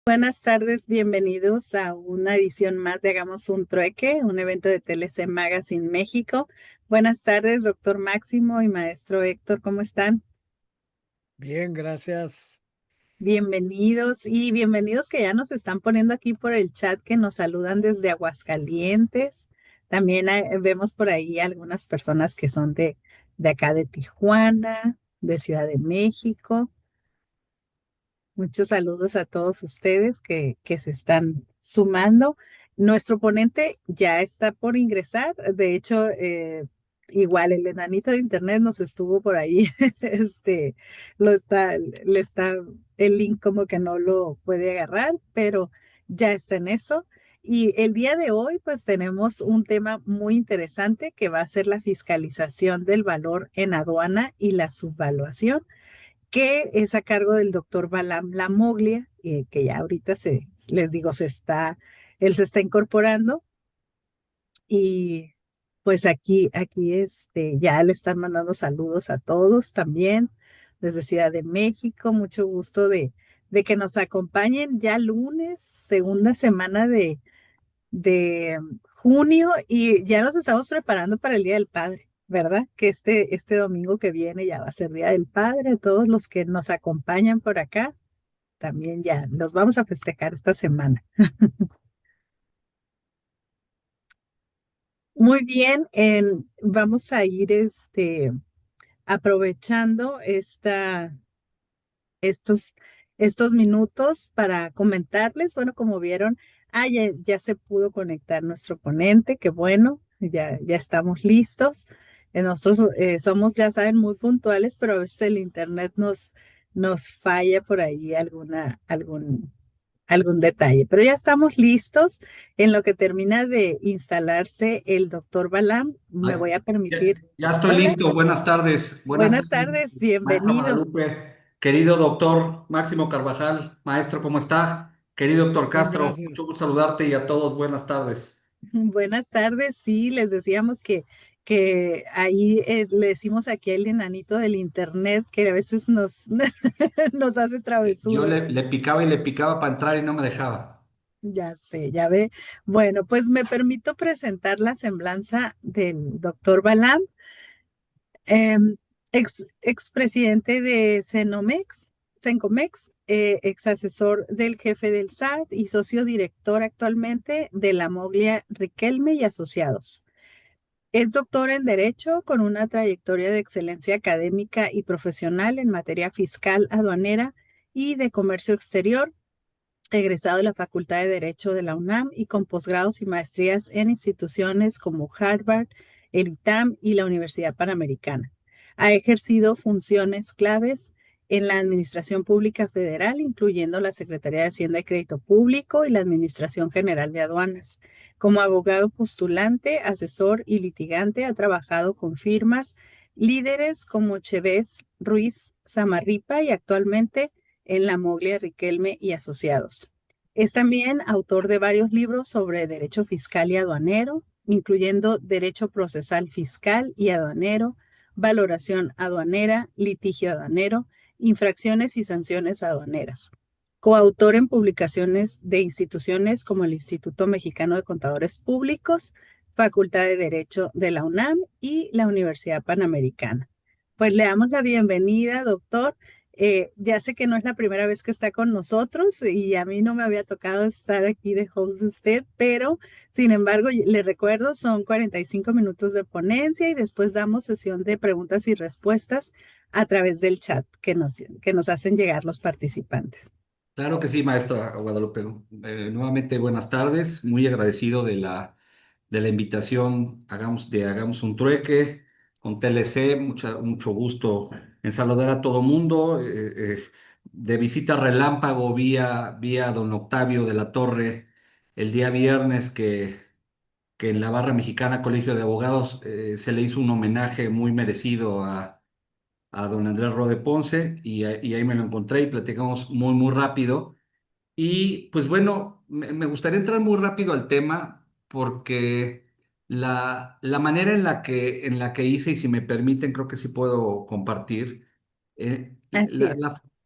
Buenas tardes, bienvenidos a una edición más de Hagamos un Trueque, un evento de TLC Magazine México. Buenas tardes, doctor Máximo y maestro Héctor, ¿cómo están? Bien, gracias. Bienvenidos y bienvenidos que ya nos están poniendo aquí por el chat que nos saludan desde Aguascalientes. También vemos por ahí algunas personas que son de acá de Tijuana, de Ciudad de México. Muchos saludos a todos ustedes que se están sumando. Nuestro ponente ya está por ingresar. De hecho, igual el enanito de internet nos estuvo por ahí. Le está el link como que no lo puede agarrar, pero ya está en eso. Y el día de hoy, pues tenemos un tema muy interesante que va a ser la fiscalización del valor en aduana y la subvaluación que es a cargo del doctor Balam Lamoglia, que ya ahorita les digo, él se está incorporando y pues aquí ya le están mandando saludos a todos también desde Ciudad de México, mucho gusto de que nos acompañen ya lunes, segunda semana de junio y ya nos estamos preparando para el Día del Padre, ¿verdad? Que este domingo que viene ya va a ser Día del Padre. Todos los que nos acompañan por acá, también ya los vamos a festejar esta semana. Muy bien, vamos a ir aprovechando estos, estos minutos para comentarles. Bueno, como vieron, ya se pudo conectar nuestro ponente, qué bueno, ya estamos listos. Nosotros somos, ya saben, muy puntuales, pero a veces el internet nos falla por ahí algún detalle. Pero ya estamos listos. En lo que termina de instalarse el doctor Balam, me Ay, voy a ya, permitir. ya estoy Hola, listo. Buenas tardes. Buenas buenas tardes, tardes, maestra bienvenido. Guadalupe. Querido doctor Máximo Carvajal, maestro, ¿cómo está? Querido doctor Bien, Castro, gracias. mucho gusto saludarte y a todos, buenas tardes. Buenas tardes, sí, les decíamos que ahí le decimos aquí al enanito del internet que a veces nos hace Yo travesuras. le picaba y le picaba para entrar y no me dejaba. Ya sé, ya ve. Bueno, pues me permito presentar la semblanza del doctor Balam, expresidente de Sencomex, ex asesor del jefe del SAT y socio director actualmente de la Moglia Riquelme y Asociados. Es doctor en Derecho con una trayectoria de excelencia académica y profesional en materia fiscal, aduanera y de comercio exterior, egresado de la Facultad de Derecho de la UNAM y con posgrados y maestrías en instituciones como Harvard, el ITAM y la Universidad Panamericana. Ha ejercido funciones claves en la Administración Pública Federal, incluyendo la Secretaría de Hacienda y Crédito Público y la Administración General de Aduanas. Como abogado postulante, asesor y litigante, ha trabajado con firmas líderes como Chevez, Ruiz, Samarripa y actualmente en la Moglia Riquelme y Asociados. Es también autor de varios libros sobre derecho fiscal y aduanero, incluyendo Derecho Procesal Fiscal y Aduanero, Valoración Aduanera, Litigio Aduanero, Infracciones y Sanciones Aduaneras. Coautor en publicaciones de instituciones como el Instituto Mexicano de Contadores Públicos, Facultad de Derecho de la UNAM y la Universidad Panamericana. Pues le damos la bienvenida, doctor. Ya sé que no es la primera vez que está con nosotros y a mí no me había tocado estar aquí de host de usted, pero sin embargo, le recuerdo, son 45 minutos de ponencia y después damos sesión de preguntas y respuestas a través del chat que nos hacen llegar los participantes. Claro que sí, maestra Guadalupe. Nuevamente, buenas tardes. Muy agradecido de la invitación. Hagamos un trueque con TLC. Mucho gusto en saludar a todo mundo. De visita relámpago vía don Octavio de la Torre el día viernes que en la Barra Mexicana Colegio de Abogados se le hizo un homenaje muy merecido a don Andrés Rode Ponce y ahí me lo encontré y platicamos muy rápido. Y pues bueno, me gustaría entrar muy rápido al tema porque la manera en la que hice, y si me permiten, creo que sí puedo compartir. Así es.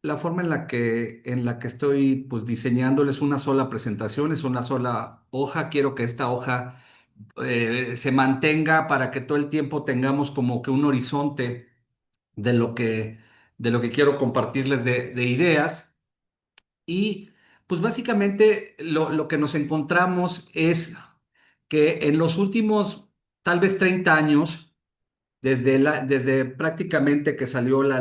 la forma en la que estoy pues diseñándolo es una sola presentación, es una sola hoja. Quiero que esta hoja se mantenga para que todo el tiempo tengamos como que un horizonte de de lo que quiero compartirles de ideas. Y pues básicamente lo que nos encontramos es que en los últimos tal vez 30 años, desde prácticamente que salió la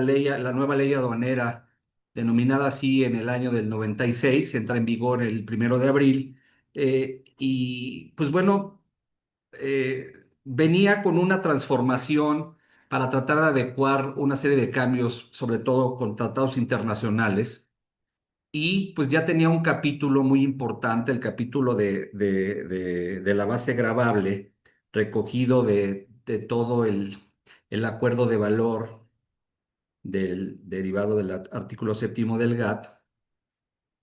nueva ley aduanera, denominada así en el año del 96, entra en vigor el 1 de abril, y pues bueno, venía con una transformación para tratar de adecuar una serie de cambios, sobre todo con tratados internacionales. Y pues ya tenía un capítulo muy importante, el capítulo de la base gravable, recogido de todo el acuerdo de valor derivado del artículo séptimo del GATT.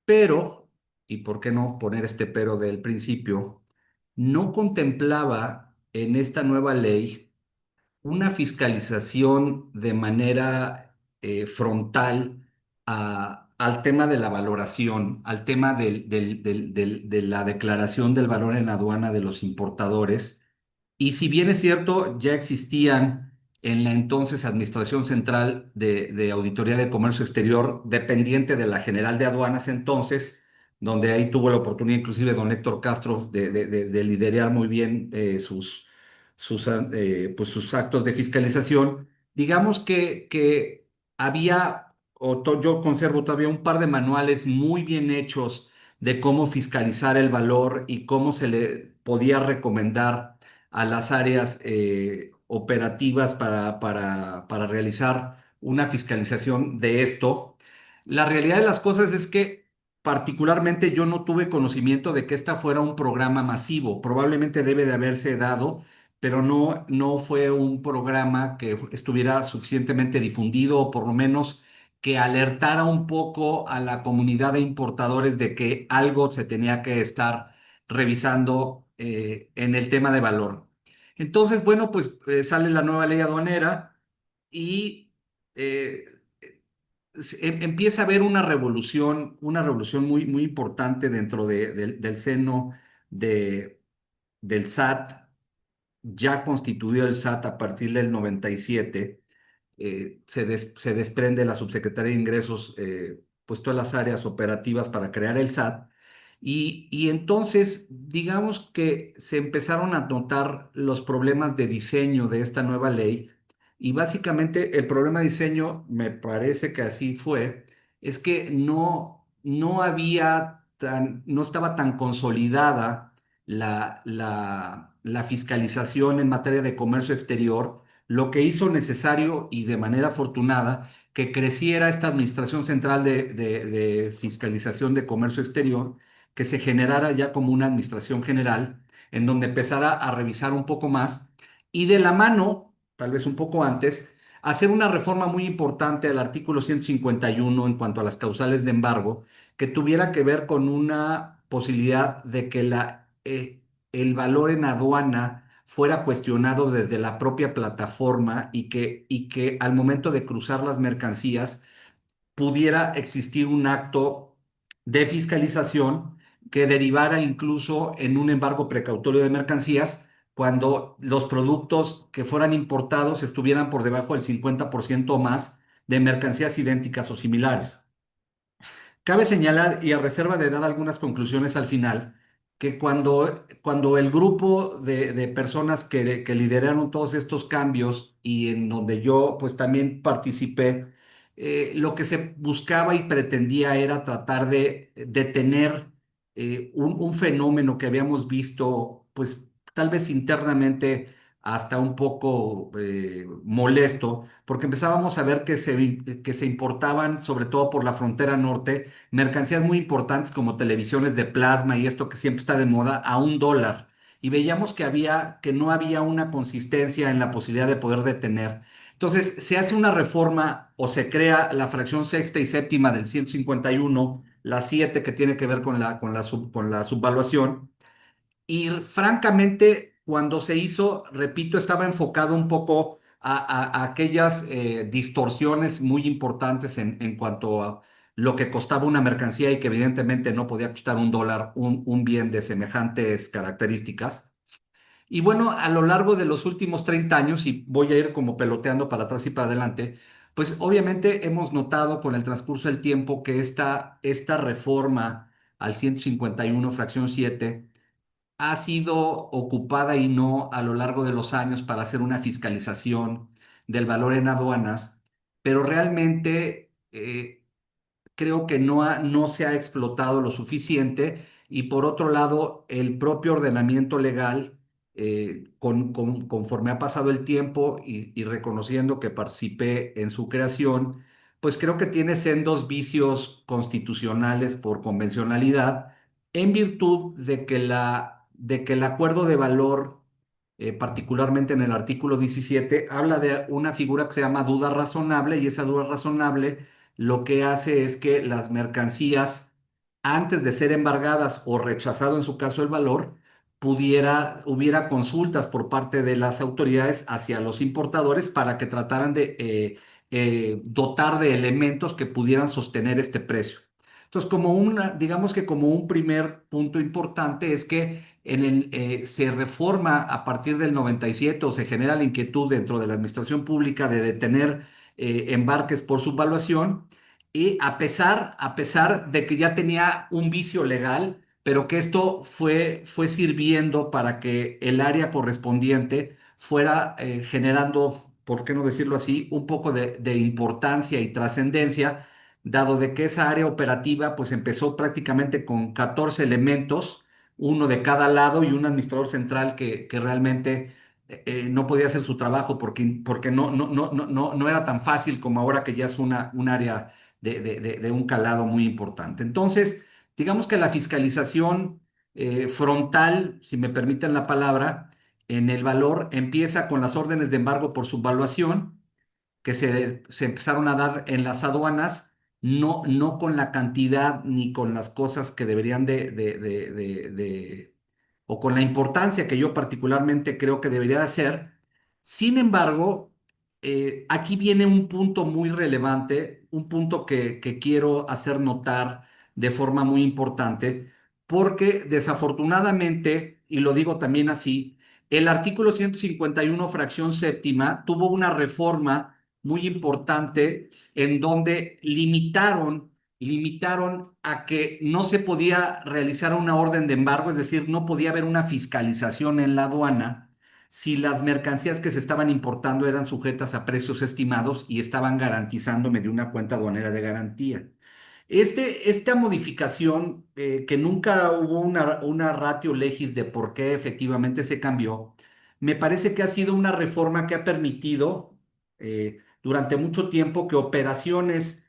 Pero, y por qué no poner este pero del principio, no contemplaba en esta nueva ley una fiscalización de manera frontal al tema de la valoración, al tema de la declaración del valor en aduana de los importadores. Y si bien es cierto, ya existían en la entonces Administración Central de Auditoría de Comercio Exterior, dependiente de la General de Aduanas entonces, donde ahí tuvo la oportunidad inclusive don Héctor Castro de liderar muy bien pues sus actos de fiscalización. Digamos que había, yo conservo todavía un par de manuales muy bien hechos de cómo fiscalizar el valor y cómo se le podía recomendar a las áreas operativas para realizar una fiscalización de esto. La realidad de las cosas es que particularmente yo no tuve conocimiento de que esta fuera un programa masivo. Probablemente debe de haberse dado, pero no fue un programa que estuviera suficientemente difundido o por lo menos que alertara un poco a la comunidad de importadores de que algo se tenía que estar revisando en el tema de valor. Entonces, bueno, pues sale la nueva ley aduanera y eh, empieza a haber una revolución muy, muy importante dentro del seno de, del SAT, ya constituido el SAT a partir del 97. Se desprende la Subsecretaría de Ingresos, pues todas las áreas operativas para crear el SAT. Y entonces, digamos que se empezaron a notar los problemas de diseño de esta nueva ley. Y básicamente el problema de diseño, me parece que así fue, es que no estaba tan consolidada la fiscalización en materia de comercio exterior, lo que hizo necesario y de manera afortunada que creciera esta Administración Central de Fiscalización de Comercio Exterior, que se generara ya como una administración general, en donde empezara a revisar un poco más y de la mano, tal vez un poco antes, hacer una reforma muy importante al artículo 151 en cuanto a las causales de embargo, que tuviera que ver con una posibilidad de que el valor en aduana fuera cuestionado desde la propia plataforma y que al momento de cruzar las mercancías pudiera existir un acto de fiscalización que derivara incluso en un embargo precautorio de mercancías cuando los productos que fueran importados estuvieran por debajo del 50% o más de mercancías idénticas o similares. Cabe señalar, y a reserva de dar algunas conclusiones al final, que cuando el grupo de personas que lideraron todos estos cambios y en donde yo pues también participé, lo que se buscaba y pretendía era tratar de detener un fenómeno que habíamos visto pues tal vez internamente hasta un poco molesto, porque empezábamos a ver que se importaban, sobre todo por la frontera norte, mercancías muy importantes como televisiones de plasma y esto que siempre está de moda a $1. Y veíamos que no había una consistencia en la posibilidad de poder detener. Entonces, se hace una reforma o se crea la fracción sexta y séptima del 151, la 7 que tiene que ver con la subvaluación. Y francamente, cuando se hizo, repito, estaba enfocado un poco a aquellas distorsiones muy importantes en cuanto lo que costaba una mercancía y que evidentemente no podía costar $1 un bien de semejantes características. Y bueno, a lo largo de los últimos 30 años, y voy a ir como peloteando para atrás y para adelante, pues obviamente hemos notado con el transcurso del tiempo que esta reforma al 151 fracción 7 ha sido ocupada y no a lo largo de los años para hacer una fiscalización del valor en aduanas, pero realmente creo que no se ha explotado lo suficiente y por otro lado, el propio ordenamiento legal, conforme ha pasado el tiempo y reconociendo que participé en su creación, pues creo que tiene sendos vicios constitucionales por convencionalidad en virtud de que el acuerdo de valor, particularmente en el artículo 17, habla de una figura que se llama duda razonable y esa duda razonable lo que hace es que las mercancías, antes de ser embargadas o rechazado en su caso el valor, hubiera consultas por parte de las autoridades hacia los importadores para que trataran de dotar de elementos que pudieran sostener este precio. Entonces, digamos que como un primer punto importante es que se reforma a partir del 97 o se genera la inquietud dentro de la administración pública de detener embarques por subvaluación y a pesar de que ya tenía un vicio legal, pero que esto fue sirviendo para que el área correspondiente fuera generando, ¿por qué no decirlo así?, un poco de importancia y trascendencia, dado de que esa área operativa pues empezó prácticamente con 14 elementos, uno de cada lado y un administrador central que realmente no podía hacer su trabajo porque no era tan fácil como ahora que ya es un área de un calado muy importante. Entonces, digamos que la fiscalización frontal, si me permiten la palabra, en el valor empieza con las órdenes de embargo por subvaluación que se empezaron a dar en las aduanas, no con la cantidad ni con las cosas que deberían o con la importancia que yo particularmente creo que debería de ser. Sin embargo, aquí viene un punto muy relevante, un punto que quiero hacer notar de forma muy importante, porque desafortunadamente, y lo digo también así, el artículo 151, fracción séptima, tuvo una reforma muy importante en donde limitaron a que no se podía realizar una orden de embargo, es decir, no podía haber una fiscalización en la aduana si las mercancías que se estaban importando eran sujetas a precios estimados y estaban garantizando mediante una cuenta aduanera de garantía. Esta modificación, que nunca hubo una ratio legis de por qué efectivamente se cambió, me parece que ha sido una reforma que ha permitido durante mucho tiempo que operaciones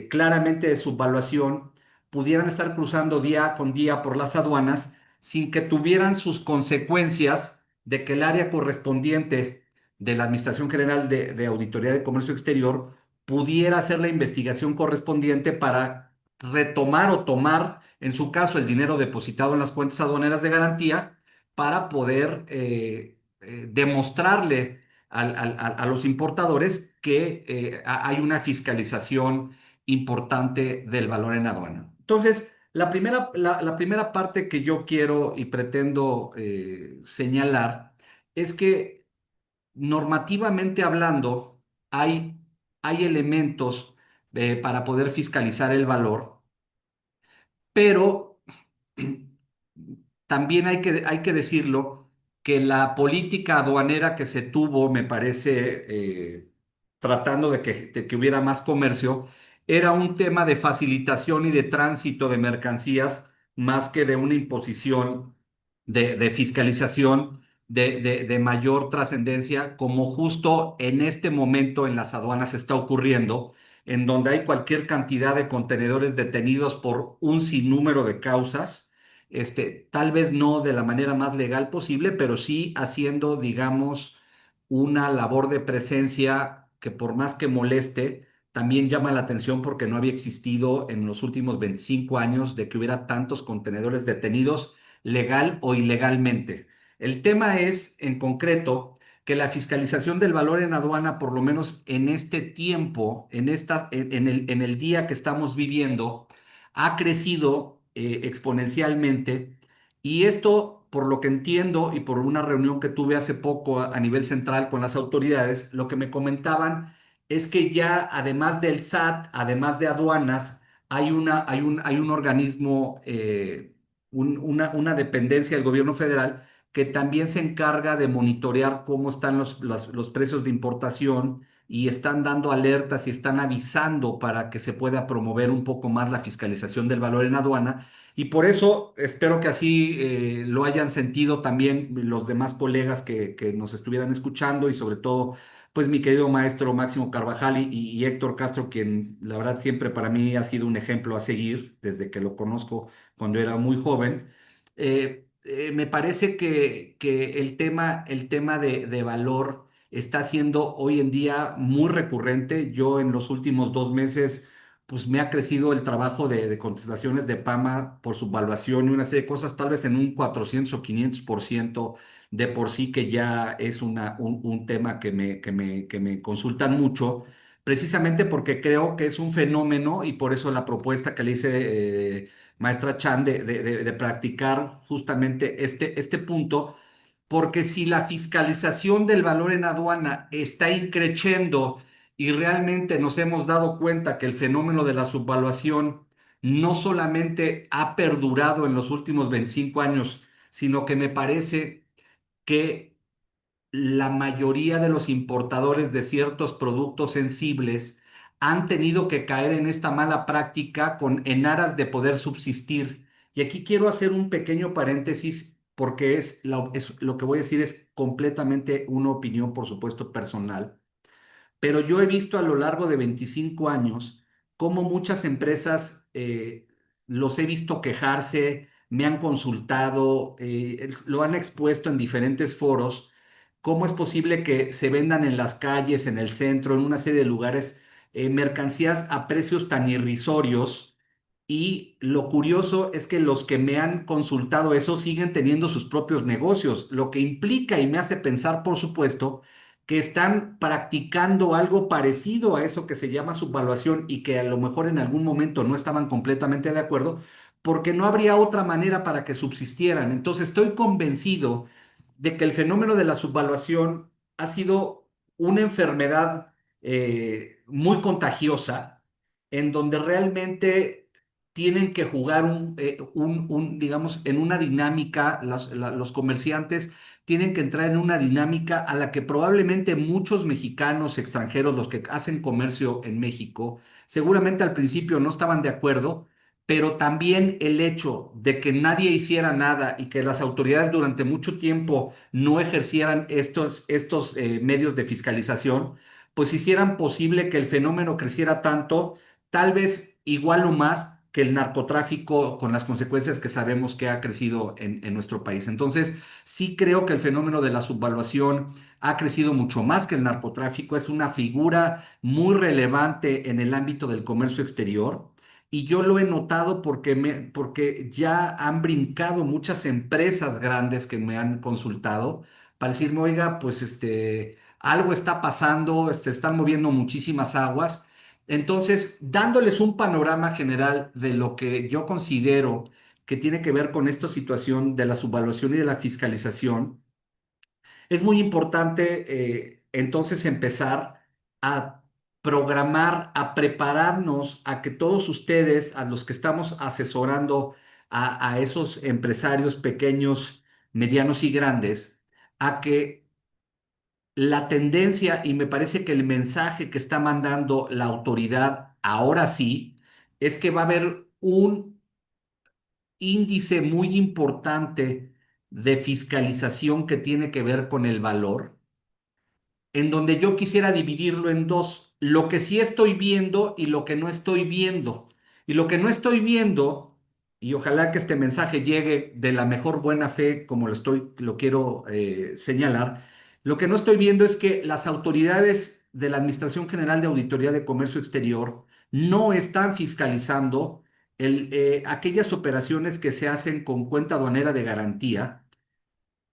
claramente de subvaluación pudieran estar cruzando día con día por las aduanas sin que tuvieran sus consecuencias de que el área correspondiente de la Administración General de Auditoría de Comercio Exterior pudiera hacer la investigación correspondiente para retomar o tomar, en su caso, el dinero depositado en las cuentas aduaneras de garantía para poder demostrarle a los importadores que hay una fiscalización importante del valor en aduana. Entonces, la primera parte que yo quiero y pretendo señalar es que normativamente hablando, hay, hay elementos para poder fiscalizar el valor, pero también hay que decirlo que la política aduanera que se tuvo, me parece, tratando de que hubiera más comercio, era un tema de facilitación y de tránsito de mercancías más que de una imposición de fiscalización de mayor trascendencia, como justo en este momento en las aduanas está ocurriendo, en donde hay cualquier cantidad de contenedores detenidos por un sinnúmero de causas, tal vez no de la manera más legal posible, pero sí haciendo, digamos, una labor de presencia que por más que moleste, también llama la atención porque no había existido en los últimos 25 años de que hubiera tantos contenedores detenidos legal o ilegalmente. El tema es, en concreto, que la fiscalización del valor en aduana, por lo menos en este tiempo, en el día que estamos viviendo, ha crecido exponencialmente. Y esto, por lo que entiendo y por una reunión que tuve hace poco a nivel central con las autoridades, lo que me comentaban es que ya además del SAT, además de aduanas, hay un organismo, una dependencia del gobierno federal que también se encarga de monitorear cómo están los precios de importación y están dando alertas y están avisando para que se pueda promover un poco más la fiscalización del valor en aduana. Y por eso espero que así lo hayan sentido también los demás colegas que nos estuvieran escuchando y sobre todo, pues mi querido maestro Máximo Carvajal y Héctor Castro, quien la verdad siempre para mí ha sido un ejemplo a seguir desde que lo conozco cuando era muy joven. Me parece que el tema de valor está siendo hoy en día muy recurrente. Yo en los últimos 2 meses, pues me ha crecido el trabajo de contestaciones de PAMA por su evaluación y una serie de cosas, tal vez en un 400 o 500% de por sí, que ya es un tema que me consultan mucho, precisamente porque creo que es un fenómeno y por eso la propuesta que le hice, maestra Chan, de practicar justamente este punto, porque si la fiscalización del valor en aduana está increciendo y realmente nos hemos dado cuenta que el fenómeno de la subvaluación no solamente ha perdurado en los últimos 25 años, sino que me parece que la mayoría de los importadores de ciertos productos sensibles han tenido que caer en esta mala práctica en aras de poder subsistir. Y aquí quiero hacer un pequeño paréntesis porque lo que voy a decir es completamente una opinión, por supuesto, personal. Pero yo he visto a lo largo de 25 años cómo muchas empresas, los he visto quejarse, me han consultado, lo han expuesto en diferentes foros, cómo es posible que se vendan en las calles, en el centro, en una serie de lugares, mercancías a precios tan irrisorios. Y lo curioso es que los que me han consultado eso siguen teniendo sus propios negocios, lo que implica y me hace pensar, por supuesto, que están practicando algo parecido a eso que se llama subvaluación y que a lo mejor en algún momento no estaban completamente de acuerdo, porque no habría otra manera para que subsistieran. Entonces estoy convencido de que el fenómeno de la subvaluación ha sido una enfermedad muy contagiosa, en donde realmente tienen que jugar digamos, en una dinámica, los comerciantes tienen que entrar en una dinámica a la que probablemente muchos mexicanos extranjeros, los que hacen comercio en México, seguramente al principio no estaban de acuerdo, pero también el hecho de que nadie hiciera nada y que las autoridades durante mucho tiempo no ejercieran estos medios de fiscalización, pues hicieran posible que el fenómeno creciera tanto, tal vez igual o más que el narcotráfico con las consecuencias que sabemos que ha crecido en nuestro país. Entonces, sí creo que el fenómeno de la subvaluación ha crecido mucho más que el narcotráfico, es una figura muy relevante en el ámbito del comercio exterior. Y yo lo he notado porque ya han brincado muchas empresas grandes que me han consultado para decirme, oiga, pues algo está pasando, están moviendo muchísimas aguas. Entonces, dándoles un panorama general de lo que yo considero que tiene que ver con esta situación de la subvaluación y de la fiscalización, es muy importante entonces empezar a programar, a prepararnos a que todos ustedes, a los que estamos asesorando a esos empresarios pequeños, medianos y grandes, a que la tendencia, y me parece que el mensaje que está mandando la autoridad ahora sí, es que va a haber un índice muy importante de fiscalización que tiene que ver con el valor, en donde yo quisiera dividirlo en dos, lo que sí estoy viendo y lo que no estoy viendo. Y lo que no estoy viendo, y ojalá que este mensaje llegue de la mejor buena fe, como lo quiero señalar, lo que no estoy viendo es que las autoridades de la Administración General de Auditoría de Comercio Exterior no están fiscalizando aquellas operaciones que se hacen con cuenta aduanera de garantía,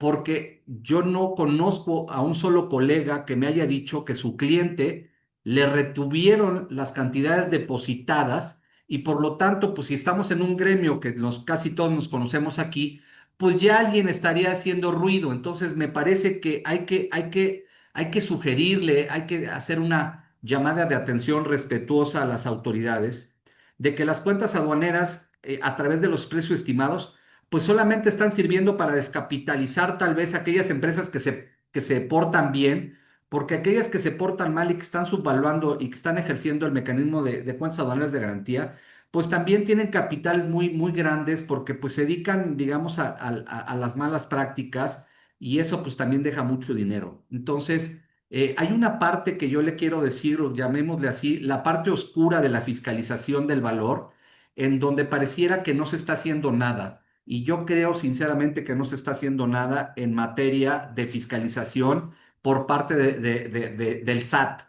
porque yo no conozco a un solo colega que me haya dicho que su cliente le retuvieron las cantidades depositadas y por lo tanto, pues si estamos en un gremio que casi todos nos conocemos aquí, pues ya alguien estaría haciendo ruido. Entonces me parece que hay que sugerirle, hay que hacer una llamada de atención respetuosa a las autoridades de que las cuentas aduaneras, a través de los precios estimados, pues solamente están sirviendo para descapitalizar tal vez aquellas empresas que se portan bien, porque aquellas que se portan mal y que están subvaluando y que están ejerciendo el mecanismo de cuentas aduaneras de garantía, pues también tienen capitales muy, muy grandes porque pues se dedican, digamos, a las malas prácticas y eso pues también deja mucho dinero. Entonces, hay una parte que yo le quiero decir, o llamémosle así, la parte oscura de la fiscalización del valor, en donde pareciera que no se está haciendo nada. Y yo creo sinceramente que no se está haciendo nada en materia de fiscalización por parte del SAT.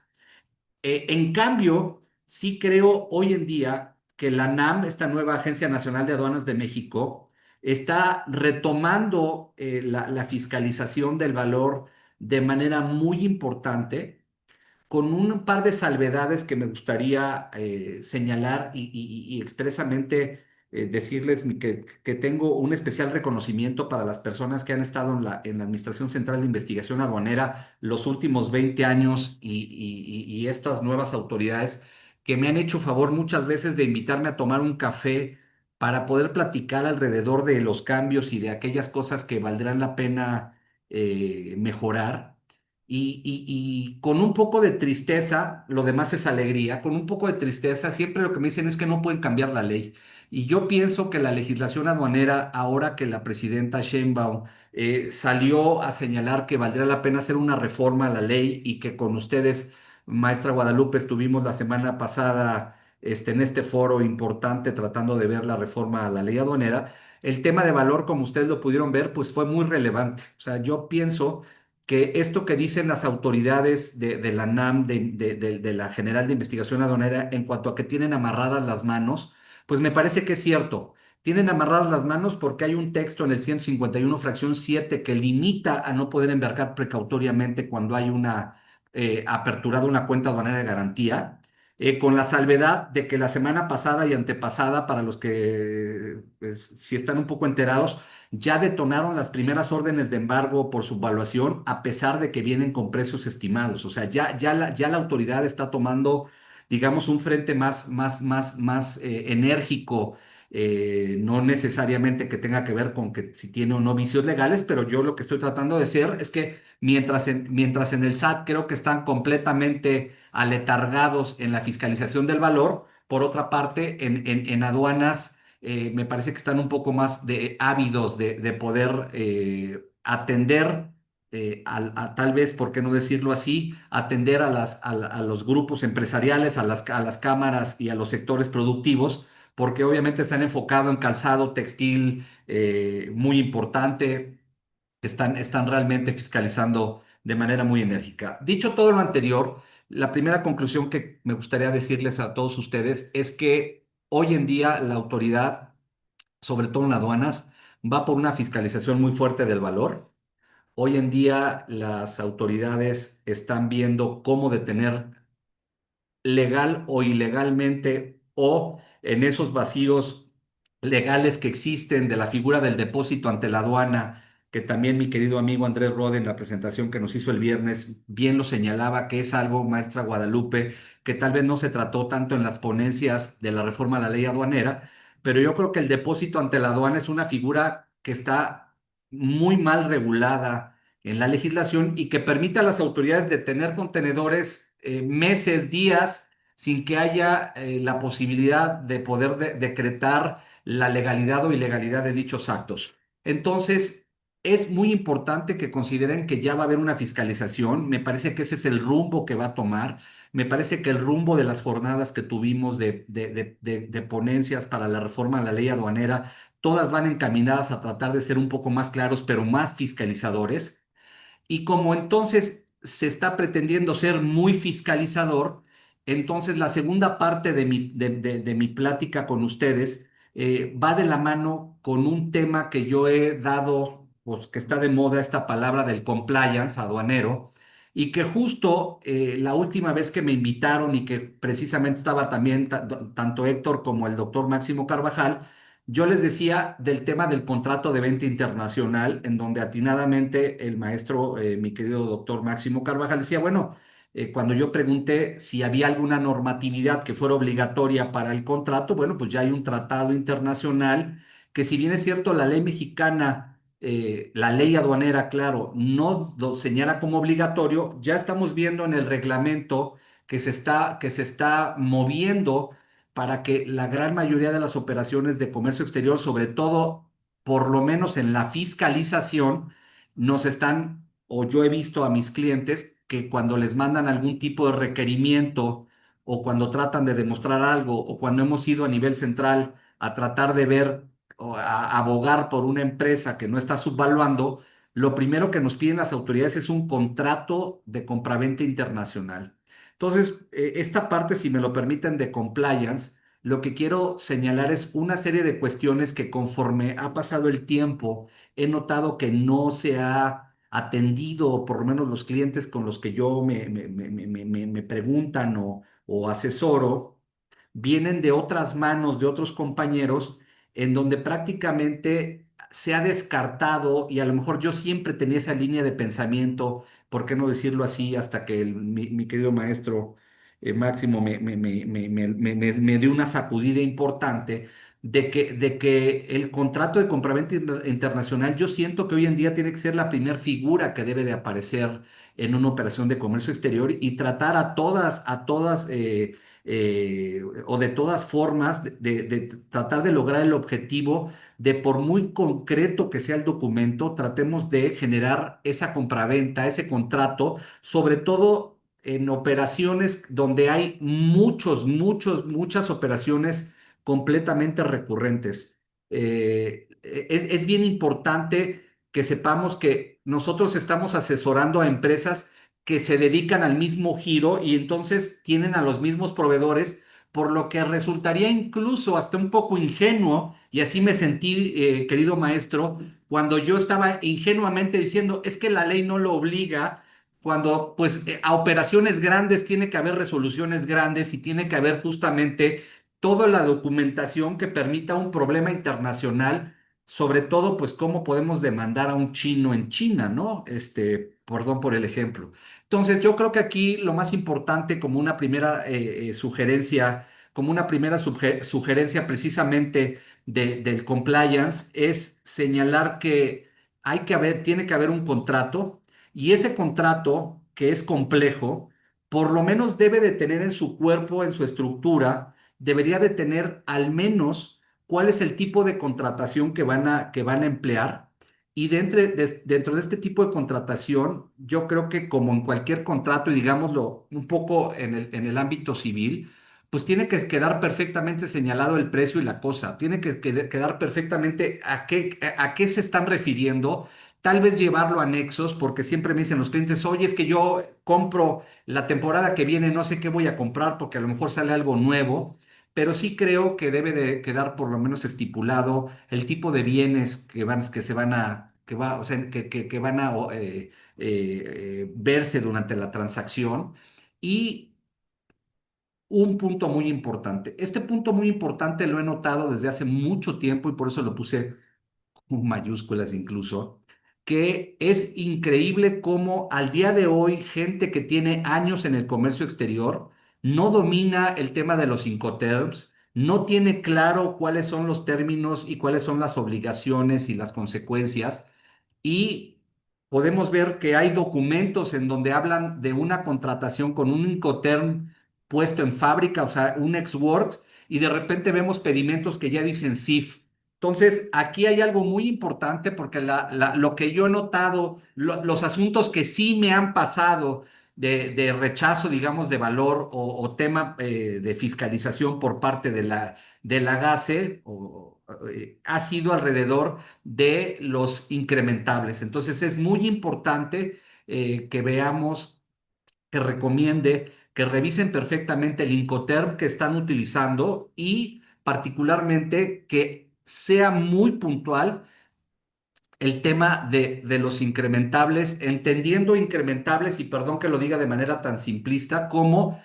En cambio, sí creo hoy en día que la NAM, esta nueva Agencia Nacional de Aduanas de México, está retomando la fiscalización del valor de manera muy importante con un par de salvedades que me gustaría señalar y expresamente decirles que tengo un especial reconocimiento para las personas que han estado en la Administración Central de Investigación Aduanera los últimos 20 años y estas nuevas autoridades que me han hecho favor muchas veces de invitarme a tomar un café para poder platicar alrededor de los cambios y de aquellas cosas que valdrán la pena mejorar. Y con un poco de tristeza, lo demás es alegría, con un poco de tristeza, siempre lo que me dicen es que no pueden cambiar la ley. Y yo pienso que la legislación aduanera, ahora que la presidenta Sheinbaum salió a señalar que valdría la pena hacer una reforma a la ley y que con ustedes, maestra Guadalupe, estuvimos la semana pasada en este foro importante tratando de ver la reforma a la ley aduanera, el tema de valor, como ustedes lo pudieron ver, pues fue muy relevante. O sea, yo pienso que esto que dicen las autoridades de la NAM, de la General de Investigación Aduanera, en cuanto a que tienen amarradas las manos, pues me parece que es cierto. Tienen amarradas las manos porque hay un texto en el 151, fracción 7, que limita a no poder embarcar precautoriamente cuando hay una apertura de una cuenta aduanera de garantía, con la salvedad de que la semana pasada y antepasada, para los que pues, si están un poco enterados, ya detonaron las primeras órdenes de embargo por subvaluación, a pesar de que vienen con precios estimados. O sea, ya la autoridad está tomando, digamos, un frente más enérgico, no necesariamente que tenga que ver con que si tiene o no vicios legales, pero yo lo que estoy tratando de decir es que mientras en el SAT creo que están completamente aletargados en la fiscalización del valor, por otra parte, en aduanas me parece que están un poco más ávidos de poder atender, tal vez, ¿por qué no decirlo así? Atender a los grupos empresariales, a las cámaras y a los sectores productivos, porque obviamente están enfocados en calzado, textil, muy importante, están realmente fiscalizando de manera muy enérgica. Dicho todo lo anterior, la primera conclusión que me gustaría decirles a todos ustedes es que hoy en día la autoridad, sobre todo en aduanas, va por una fiscalización muy fuerte del valor. Hoy en día las autoridades están viendo cómo detener legal o ilegalmente o en esos vacíos legales que existen de la figura del depósito ante la aduana, que también mi querido amigo Andrés Rode en la presentación que nos hizo el viernes bien lo señalaba, que es algo, maestra Guadalupe, que tal vez no se trató tanto en las ponencias de la reforma a la ley aduanera, pero yo creo que el depósito ante la aduana es una figura que está muy mal regulada en la legislación y que permite a las autoridades detener contenedores meses, días, sin que haya la posibilidad de poder decretar la legalidad o ilegalidad de dichos actos. Entonces, es muy importante que consideren que ya va a haber una fiscalización. Me parece que ese es el rumbo que va a tomar. Me parece que el rumbo de las jornadas que tuvimos de ponencias para la reforma a la ley aduanera, todas van encaminadas a tratar de ser un poco más claros, pero más fiscalizadores. Y como entonces se está pretendiendo ser muy fiscalizador, entonces la segunda parte de mi plática con ustedes va de la mano con un tema que yo he dado pues, que está de moda esta palabra del compliance aduanero, y que justo la última vez que me invitaron y que precisamente estaba también tanto Héctor como el doctor Máximo Carvajal, yo les decía del tema del contrato de venta internacional, en donde atinadamente el maestro, mi querido doctor Máximo Carvajal, decía, bueno, cuando yo pregunté si había alguna normatividad que fuera obligatoria para el contrato, bueno, pues ya hay un tratado internacional que, si bien es cierto, la ley mexicana, la ley aduanera, claro, no lo señala como obligatorio, ya estamos viendo en el reglamento que se está moviendo para que la gran mayoría de las operaciones de comercio exterior, sobre todo, por lo menos en la fiscalización, nos están, o yo he visto a mis clientes que cuando les mandan algún tipo de requerimiento, o cuando tratan de demostrar algo, o cuando hemos ido a nivel central a tratar de ver o a abogar por una empresa que no está subvaluando, lo primero que nos piden las autoridades es un contrato de compraventa internacional. Entonces, esta parte, si me lo permiten, de compliance, lo que quiero señalar es una serie de cuestiones que, conforme ha pasado el tiempo, he notado que no se ha atendido, o por lo menos los clientes con los que yo me preguntan o asesoro, vienen de otras manos, de otros compañeros, en donde prácticamente se ha descartado, y a lo mejor yo siempre tenía esa línea de pensamiento, ¿por qué no decirlo así? Hasta que mi querido maestro Máximo me dio una sacudida importante de que el contrato de compraventa internacional, yo siento que hoy en día tiene que ser la primera figura que debe de aparecer en una operación de comercio exterior, y tratar o de todas formas, de tratar de lograr el objetivo de, por muy concreto que sea el documento, tratemos de generar esa compraventa, ese contrato, sobre todo en operaciones donde hay muchas operaciones completamente recurrentes. Es bien importante que sepamos que nosotros estamos asesorando a empresas que se dedican al mismo giro, y entonces tienen a los mismos proveedores, por lo que resultaría incluso hasta un poco ingenuo, y así me sentí, querido maestro, cuando yo estaba ingenuamente diciendo, es que la ley no lo obliga, cuando pues a operaciones grandes tiene que haber resoluciones grandes, y tiene que haber justamente toda la documentación que permita un problema internacional, sobre todo pues cómo podemos demandar a un chino en China, ¿no? Perdón por el ejemplo. Entonces, yo creo que aquí lo más importante, como una primera sugerencia, precisamente del compliance, es señalar que tiene que haber un contrato, y ese contrato, que es complejo, por lo menos debe de tener en su cuerpo, en su estructura, debería de tener al menos cuál es el tipo de contratación que van a emplear, y dentro de este tipo de contratación, yo creo que, como en cualquier contrato, y digámoslo un poco en el ámbito civil, pues tiene que quedar perfectamente señalado el precio y la cosa, tiene que quedar perfectamente a qué se están refiriendo, tal vez llevarlo a anexos, porque siempre me dicen los clientes, oye, es que yo compro la temporada que viene, no sé qué voy a comprar porque a lo mejor sale algo nuevo. Pero sí creo que debe de quedar por lo menos estipulado el tipo de bienes que se van a, que va, o sea, que van a verse durante la transacción. Y un punto muy importante. Este punto muy importante lo he notado desde hace mucho tiempo, y por eso lo puse con mayúsculas incluso, que es increíble cómo al día de hoy gente que tiene años en el comercio exterior no domina el tema de los Incoterms, no tiene claro cuáles son los términos y cuáles son las obligaciones y las consecuencias, y podemos ver que hay documentos en donde hablan de una contratación con un Incoterm puesto en fábrica, o sea, un ex works, y de repente vemos pedimentos que ya dicen CIF. Entonces, aquí hay algo muy importante, porque lo que yo he notado, los asuntos que sí me han pasado de rechazo, digamos, de valor, o tema de fiscalización por parte de la GASE, ha sido alrededor de los incrementables. Entonces, es muy importante que veamos, que recomiende que revisen perfectamente el Incoterm que están utilizando, y particularmente que sea muy puntual el tema de los incrementables, entendiendo incrementables, y perdón que lo diga de manera tan simplista, como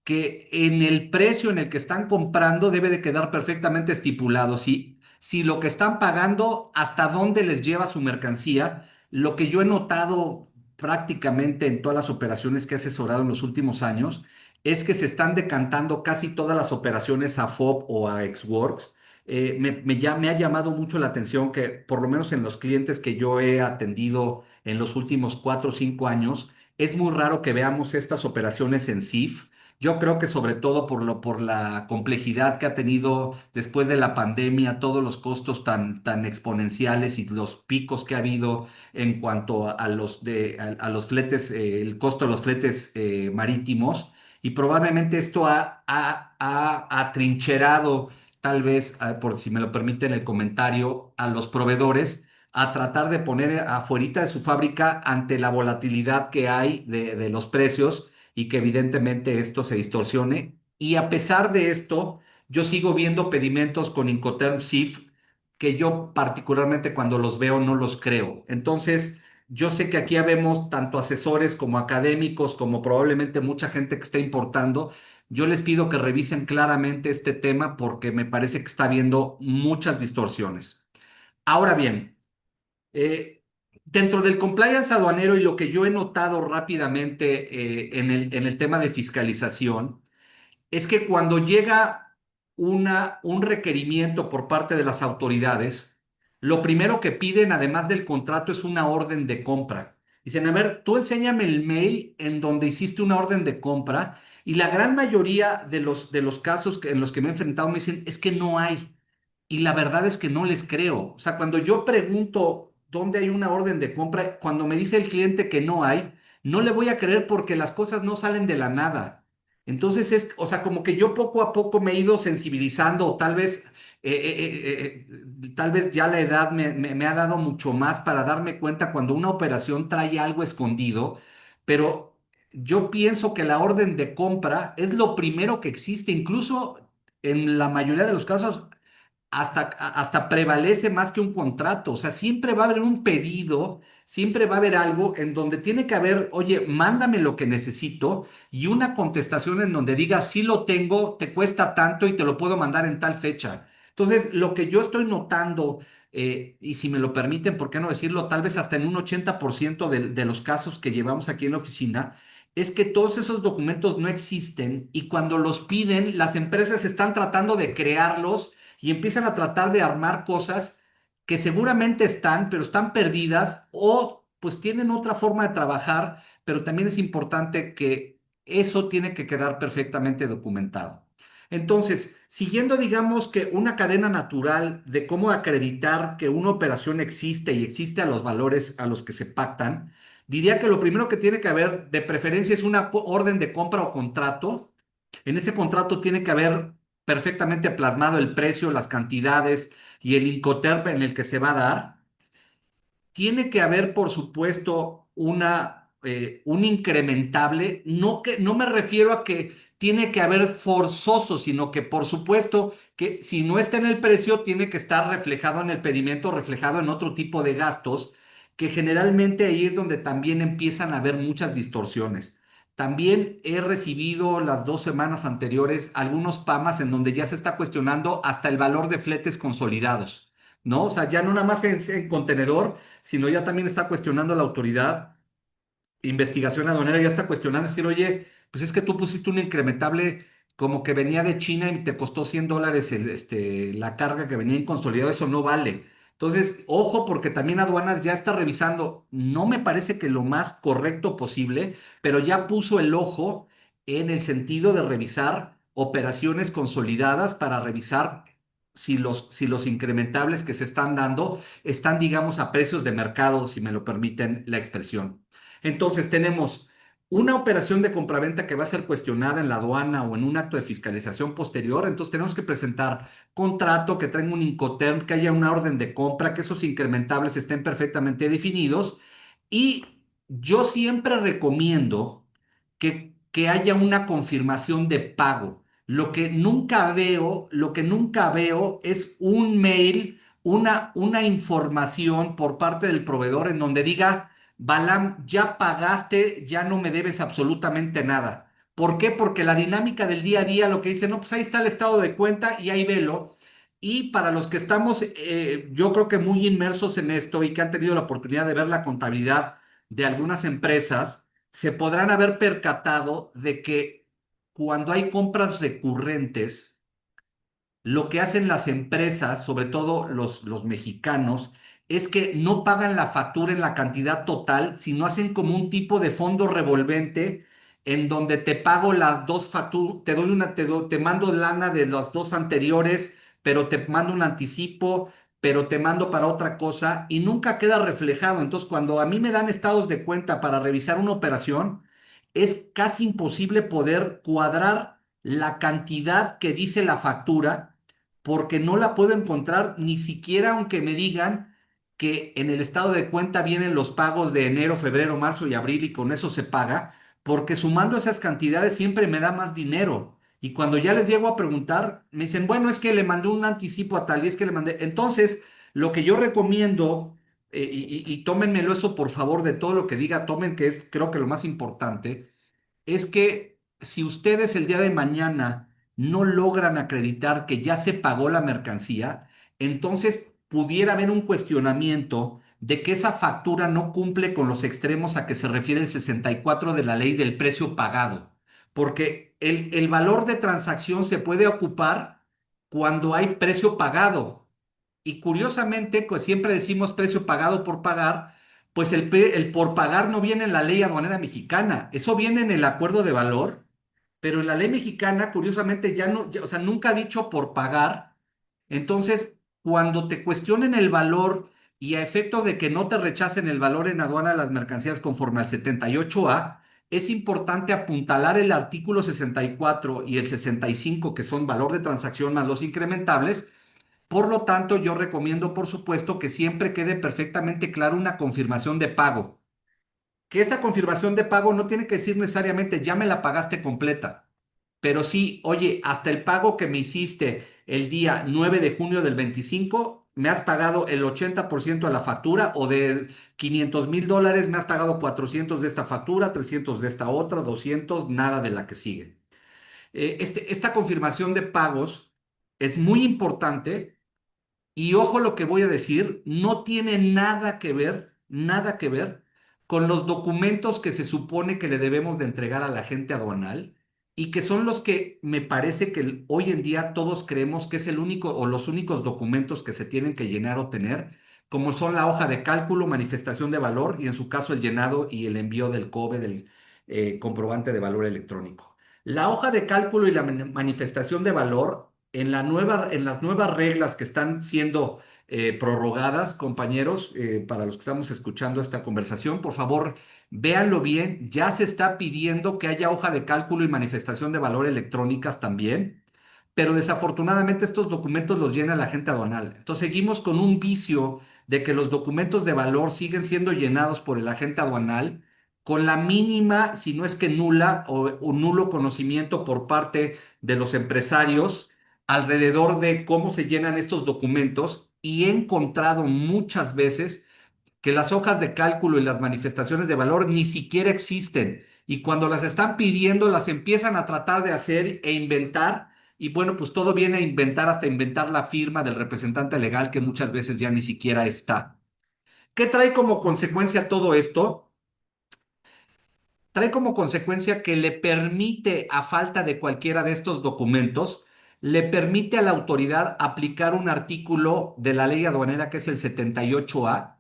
que en el precio en el que están comprando debe de quedar perfectamente estipulado. Si lo que están pagando, hasta dónde les lleva su mercancía. Lo que yo he notado prácticamente en todas las operaciones que he asesorado en los últimos años es que se están decantando casi todas las operaciones a FOB o a Xworks. Me ha llamado mucho la atención que, por lo menos en los clientes que yo he atendido en los últimos 4 o 5 años, es muy raro que veamos estas operaciones en CIF. Yo creo que sobre todo por la complejidad que ha tenido después de la pandemia, todos los costos tan exponenciales y los picos que ha habido en cuanto a los fletes, el costo de los fletes marítimos, y probablemente esto ha atrincherado, tal vez, por si me lo permiten el comentario, a los proveedores a tratar de poner afuerita de su fábrica ante la volatilidad que hay de los precios y que evidentemente esto se distorsione. Y a pesar de esto, yo sigo viendo pedimentos con Incoterm SIF que yo particularmente cuando los veo no los creo. Entonces, yo sé que aquí habemos tanto asesores como académicos, como probablemente mucha gente que está importando. Yo les pido que revisen claramente este tema porque me parece que está habiendo muchas distorsiones. Ahora bien, eh, dentro del compliance aduanero y lo que yo he notado rápidamente en el tema de fiscalización, es que cuando llega un requerimiento por parte de las autoridades, lo primero que piden, además del contrato, es una orden de compra. Dicen, a ver, tú enséñame el mail en donde hiciste una orden de compra, y la gran mayoría de los casos en los que me he enfrentado me dicen, es que no hay. Y la verdad es que no les creo. O sea, cuando yo pregunto dónde hay una orden de compra, cuando me dice el cliente que no hay, no le voy a creer porque las cosas no salen de la nada. Entonces o sea, como que yo poco a poco me he ido sensibilizando, o tal vez ya la edad me ha dado mucho más para darme cuenta cuando una operación trae algo escondido, pero yo pienso que la orden de compra es lo primero que existe, incluso en la mayoría de los casos hasta prevalece más que un contrato. O sea, siempre va a haber un pedido, siempre va a haber algo en donde tiene que haber, oye, mándame lo que necesito, y una contestación en donde diga, sí lo tengo, te cuesta tanto y te lo puedo mandar en tal fecha. Entonces, lo que yo estoy notando, y si me lo permiten, ¿por qué no decirlo? Tal vez hasta en un 80% de los casos que llevamos aquí en la oficina, es que todos esos documentos no existen, y cuando los piden, las empresas están tratando de crearlos y empiezan a tratar de armar cosas que seguramente están, pero están perdidas, o pues tienen otra forma de trabajar, pero también es importante que eso tiene que quedar perfectamente documentado. Entonces, siguiendo, digamos, que una cadena natural de cómo acreditar que una operación existe y existe a los valores a los que se pactan, diría que lo primero que tiene que haber de preferencia es una orden de compra o contrato. En ese contrato tiene que haber perfectamente plasmado el precio, las cantidades y el Incoterm en el que se va a dar. Tiene que haber, por supuesto, un incrementable. No me refiero a que tiene que haber forzoso, sino que, por supuesto, que si no está en el precio, tiene que estar reflejado en el pedimento, reflejado en otro tipo de gastos, que generalmente ahí es donde también empiezan a haber muchas distorsiones. También he recibido las 2 semanas anteriores algunos PAMAS en donde ya se está cuestionando hasta el valor de fletes consolidados, ¿no? O sea, ya no nada más en contenedor, sino ya también está cuestionando la autoridad. Investigación aduanera ya está cuestionando, es decir, oye, pues es que tú pusiste un incrementable como que venía de China y te costó $100 la carga que venía en consolidado, eso no vale. Entonces, ojo, porque también aduanas ya está revisando, no me parece que lo más correcto posible, pero ya puso el ojo en el sentido de revisar operaciones consolidadas para revisar si los incrementables que se están dando están, digamos, a precios de mercado, si me lo permiten la expresión. Entonces tenemos una operación de compraventa que va a ser cuestionada en la aduana o en un acto de fiscalización posterior. Entonces tenemos que presentar contrato que traiga un Incoterm, que haya una orden de compra, que esos incrementables estén perfectamente definidos. Y yo siempre recomiendo que haya una confirmación de pago. Lo que nunca veo es un mail una información por parte del proveedor en donde diga, Balam, ya pagaste, ya no me debes absolutamente nada. ¿Por qué? Porque la dinámica del día a día lo que dice, no, pues ahí está el estado de cuenta y ahí velo. Y para los que estamos, yo creo que muy inmersos en esto y que han tenido la oportunidad de ver la contabilidad de algunas empresas, se podrán haber percatado de que cuando hay compras recurrentes, lo que hacen las empresas, sobre todo los mexicanos, es que no pagan la factura en la cantidad total, sino hacen como un tipo de fondo revolvente en donde te pago las dos facturas, te doy una, te mando lana de las dos anteriores, pero te mando un anticipo, pero te mando para otra cosa y nunca queda reflejado. Entonces, cuando a mí me dan estados de cuenta para revisar una operación, es casi imposible poder cuadrar la cantidad que dice la factura porque no la puedo encontrar ni siquiera aunque me digan que en el estado de cuenta vienen los pagos de enero, febrero, marzo y abril y con eso se paga, porque sumando esas cantidades siempre me da más dinero. Y cuando ya les llego a preguntar, me dicen, bueno, es que le mandé un anticipo a tal y es que le mandé. Entonces, lo que yo recomiendo, y tómenmelo eso por favor de todo lo que diga, tomen que es creo que lo más importante es que si ustedes el día de mañana no logran acreditar que ya se pagó la mercancía, entonces pudiera haber un cuestionamiento de que esa factura no cumple con los extremos a que se refiere el 64 de la ley del precio pagado, porque el valor de transacción se puede ocupar cuando hay precio pagado. Y curiosamente, pues siempre decimos precio pagado por pagar, pues el por pagar no viene en la ley aduanera mexicana, eso viene en el acuerdo de valor, pero en la ley mexicana, curiosamente, ya no, o sea, nunca ha dicho por pagar. Entonces, cuando te cuestionen el valor y a efecto de que no te rechacen el valor en aduana de las mercancías conforme al 78A, es importante apuntalar el artículo 64 y el 65, que son valor de transacción más los incrementables. Por lo tanto, yo recomiendo, por supuesto, que siempre quede perfectamente claro una confirmación de pago. Que esa confirmación de pago no tiene que decir necesariamente ya me la pagaste completa, pero sí, oye, hasta el pago que me hiciste el día 9 de junio del 25, me has pagado el 80% de la factura o de $500,000 me has pagado 400 de esta factura, 300 de esta otra, 200, nada de la que sigue. Esta confirmación de pagos es muy importante y ojo lo que voy a decir, no tiene nada que ver con los documentos que se supone que le debemos de entregar a la gente aduanal y que son los que me parece que hoy en día todos creemos que es el único o los únicos documentos que se tienen que llenar o tener, como son la hoja de cálculo, manifestación de valor y en su caso el llenado y el envío del COBE, del comprobante de valor electrónico. La hoja de cálculo y la manifestación de valor en las nuevas reglas que están siendo prorrogadas, compañeros, para los que estamos escuchando esta conversación, por favor, véanlo bien. Ya se está pidiendo que haya hoja de cálculo y manifestación de valor electrónicas también, pero desafortunadamente estos documentos los llena la gente aduanal. Entonces seguimos con un vicio de que los documentos de valor siguen siendo llenados por el agente aduanal con la mínima, si no es que nula o nulo conocimiento por parte de los empresarios alrededor de cómo se llenan estos documentos y he encontrado muchas veces que las hojas de cálculo y las manifestaciones de valor ni siquiera existen y cuando las están pidiendo las empiezan a tratar de hacer e inventar y bueno, pues todo viene a inventar hasta inventar la firma del representante legal que muchas veces ya ni siquiera está. ¿Qué trae como consecuencia todo esto? Trae como consecuencia que le permite, a falta de cualquiera de estos documentos, le permite a la autoridad aplicar un artículo de la ley aduanera que es el 78A,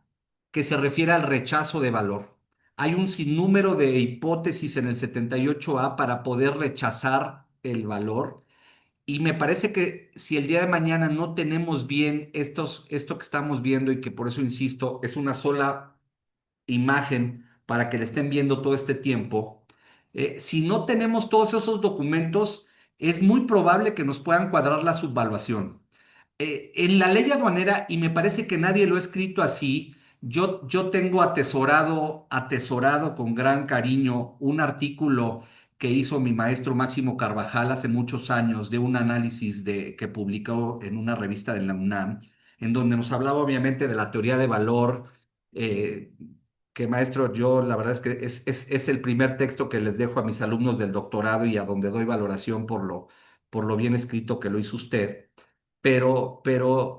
que se refiere al rechazo de valor. Hay un sinnúmero de hipótesis en el 78A para poder rechazar el valor y me parece que si el día de mañana no tenemos bien esto que estamos viendo y que por eso insisto, es una sola imagen para que le estén viendo todo este tiempo, si no tenemos todos esos documentos, es muy probable que nos puedan cuadrar la subvaluación. En la ley aduanera, y me parece que nadie lo ha escrito así, yo tengo atesorado con gran cariño un artículo que hizo mi maestro Máximo Carvajal hace muchos años de un análisis que publicó en una revista de la UNAM, en donde nos hablaba obviamente de la teoría de valor, eh, que maestro, yo la verdad es que es el primer texto que les dejo a mis alumnos del doctorado y a donde doy valoración por lo bien escrito que lo hizo usted. Pero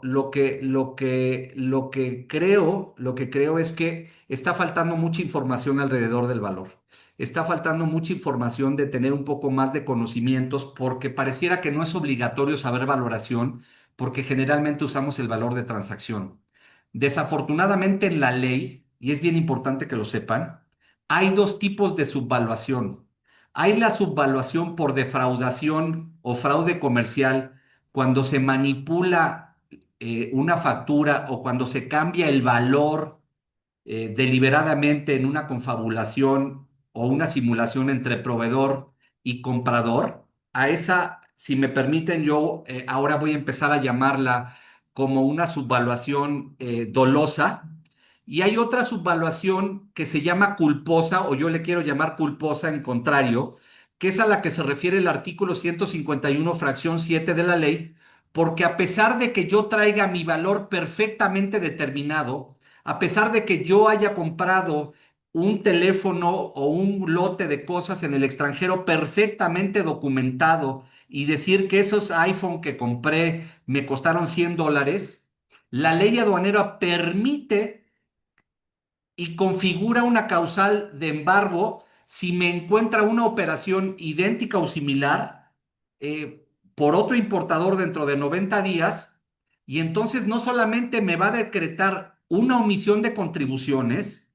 lo que creo es que está faltando mucha información alrededor del valor. Está faltando mucha información de tener un poco más de conocimientos porque pareciera que no es obligatorio saber valoración porque generalmente usamos el valor de transacción. Desafortunadamente en la ley, y es bien importante que lo sepan, hay dos tipos de subvaluación. Hay la subvaluación por defraudación o fraude comercial cuando se manipula una factura o cuando se cambia el valor deliberadamente en una confabulación o una simulación entre proveedor y comprador. A esa, si me permiten, yo ahora voy a empezar a llamarla como una subvaluación dolosa. Y hay otra subvaluación que se llama culposa, o yo le quiero llamar culposa en contrario, que es a la que se refiere el artículo 151, fracción 7 de la ley, porque a pesar de que yo traiga mi valor perfectamente determinado, a pesar de que yo haya comprado un teléfono o un lote de cosas en el extranjero perfectamente documentado y decir que esos iPhone que compré me costaron $100, la ley aduanera permite y configura una causal de embargo si me encuentra una operación idéntica o similar por otro importador dentro de 90 días y entonces no solamente me va a decretar una omisión de contribuciones,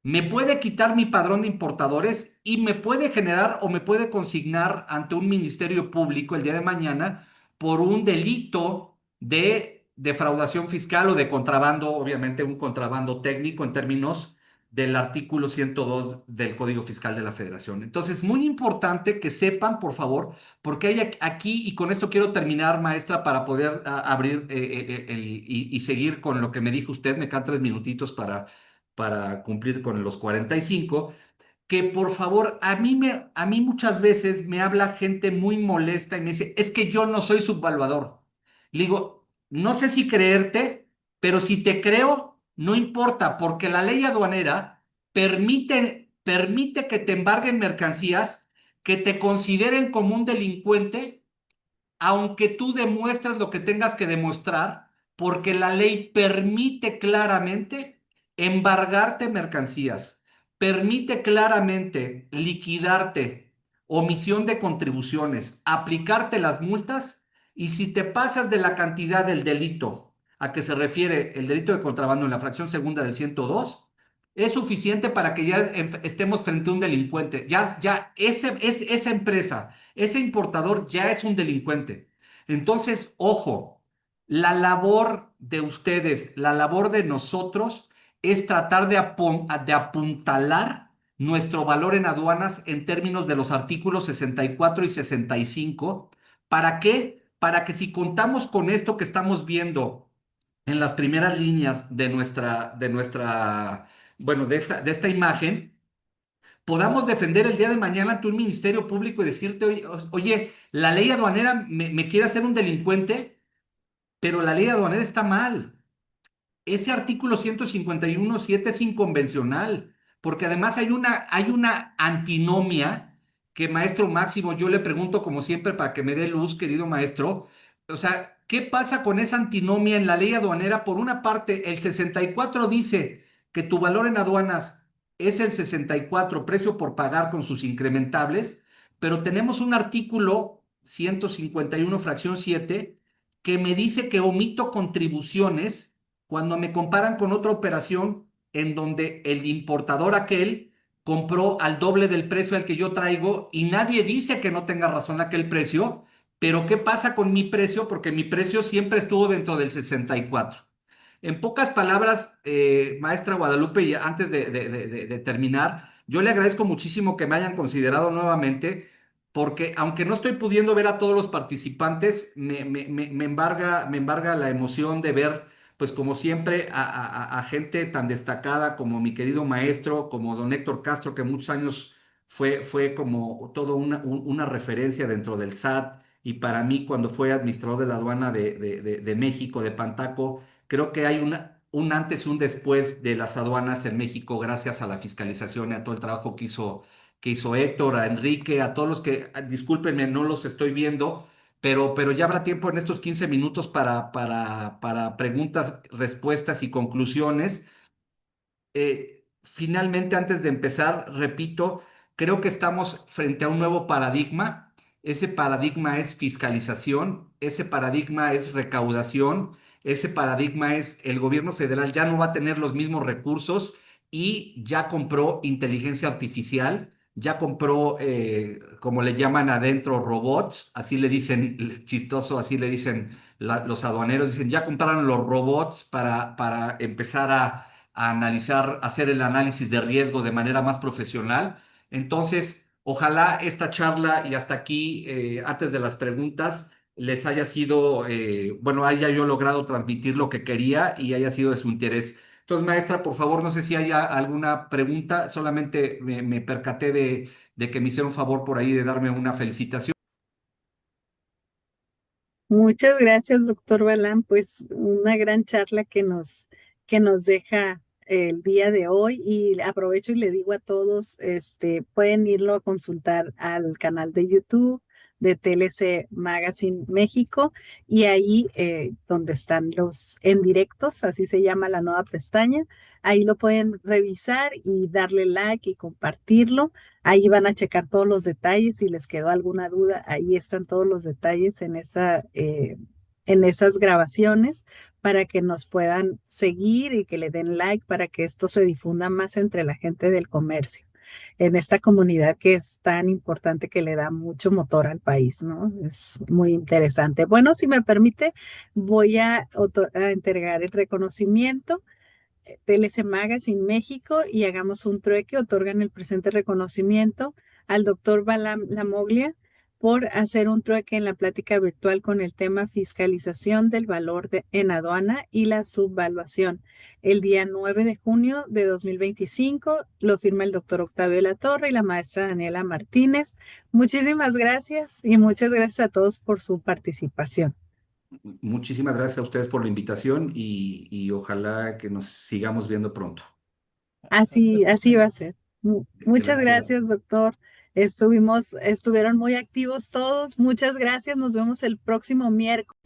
me puede quitar mi padrón de importadores y me puede generar o me puede consignar ante un ministerio público el día de mañana por un delito de defraudación fiscal o de contrabando, obviamente un contrabando técnico en términos del artículo 102 del Código Fiscal de la Federación. Entonces, muy importante que sepan, por favor, porque hay aquí, y con esto quiero terminar, maestra, para poder abrir y seguir con lo que me dijo usted, me quedan 3 minutitos para cumplir con los 45 que por favor, a mí muchas veces me habla gente muy molesta y me dice, es que yo no soy subvaluador. Le digo, no sé si creerte, pero si te creo, no importa, porque la ley aduanera permite que te embarguen mercancías, que te consideren como un delincuente aunque tú demuestres lo que tengas que demostrar, porque la ley permite claramente embargarte mercancías, permite claramente liquidarte, omisión de contribuciones, aplicarte las multas y si te pasas de la cantidad del delito a que se refiere el delito de contrabando en la fracción segunda del 102, es suficiente para que ya estemos frente a un delincuente. Esa empresa, ese importador ya es un delincuente. Entonces, ojo, la labor de ustedes, la labor de nosotros es tratar de apuntalar nuestro valor en aduanas en términos de los artículos 64 y 65. ¿Para qué? Para que si contamos con esto que estamos viendo en las primeras líneas bueno, de esta imagen, podamos defender el día de mañana ante un ministerio público y decirte, oye, oye, la ley aduanera me quiere hacer un delincuente, pero la ley aduanera está mal. Ese artículo 151.7 es inconvencional, porque además hay una antinomia que, maestro Máximo, yo le pregunto como siempre para que me dé luz, querido maestro, o sea, ¿qué pasa con esa antinomia en la ley aduanera? Por una parte, el 64 dice que tu valor en aduanas es el 64, precio por pagar con sus incrementables, pero tenemos un artículo 151, fracción 7, que me dice que omito contribuciones cuando me comparan con otra operación en donde el importador aquel compró al doble del precio al que yo traigo y nadie dice que no tenga razón aquel precio, pero ¿qué pasa con mi precio? Porque mi precio siempre estuvo dentro del 64. En pocas palabras, maestra Guadalupe, y antes de terminar, yo le agradezco muchísimo que me hayan considerado nuevamente, porque aunque no estoy pudiendo ver a todos los participantes, me embarga la emoción de ver, pues como siempre, a gente tan destacada como mi querido maestro, como don Héctor Castro, que muchos años fue como todo una referencia dentro del SAT, y para mí cuando fue administrador de la aduana de México, de Pantaco, Creo que hay un antes y un después de las aduanas en México gracias a la fiscalización y a todo el trabajo que hizo Héctor, a Enrique, a todos los que, discúlpenme, no los estoy viendo, pero ya habrá tiempo en estos 15 minutos para preguntas, respuestas y conclusiones. Finalmente, antes de empezar, repito, creo que estamos frente a un nuevo paradigma. Ese paradigma es fiscalización, ese paradigma es recaudación, ese paradigma es el gobierno federal ya no va a tener los mismos recursos y ya compró inteligencia artificial, ya compró, como le llaman adentro, robots, así le dicen, chistoso, así le dicen los aduaneros, dicen, ya compraron los robots para empezar a analizar, hacer el análisis de riesgo de manera más profesional. Entonces, ojalá esta charla y hasta aquí, antes de las preguntas, les haya sido, bueno, haya yo logrado transmitir lo que quería y haya sido de su interés. Entonces, maestra, por favor, no sé si haya alguna pregunta, solamente me percaté de que me hicieron favor por ahí de darme una felicitación. Muchas gracias, doctor Balán. Pues una gran charla que nos deja el día de hoy y aprovecho y le digo a todos, pueden irlo a consultar al canal de YouTube de TLC Magazine México y ahí donde están los en directos, así se llama la nueva pestaña, ahí lo pueden revisar y darle like y compartirlo. Ahí van a checar todos los detalles. Si les quedó alguna duda, ahí están todos los detalles en esas grabaciones para que nos puedan seguir y que le den like para que esto se difunda más entre la gente del comercio, en esta comunidad que es tan importante que le da mucho motor al país, ¿no? Es muy interesante. Bueno, si me permite, voy a entregar el reconocimiento TLC Magazine México y hagamos un trueque, otorgan el presente reconocimiento al doctor Balam Lamoglia por hacer un trueque en la plática virtual con el tema fiscalización del valor en aduana y la subvaluación. El día 9 de junio de 2025 lo firma el doctor Octavio Latorre y la maestra Daniela Martínez. Muchísimas gracias y muchas gracias a todos por su participación. Muchísimas gracias a ustedes por la invitación y ojalá que nos sigamos viendo pronto. Así va a ser. Muchas Gracias. gracias, doctor. Estuvieron muy activos todos. Muchas gracias. Nos vemos el próximo miércoles.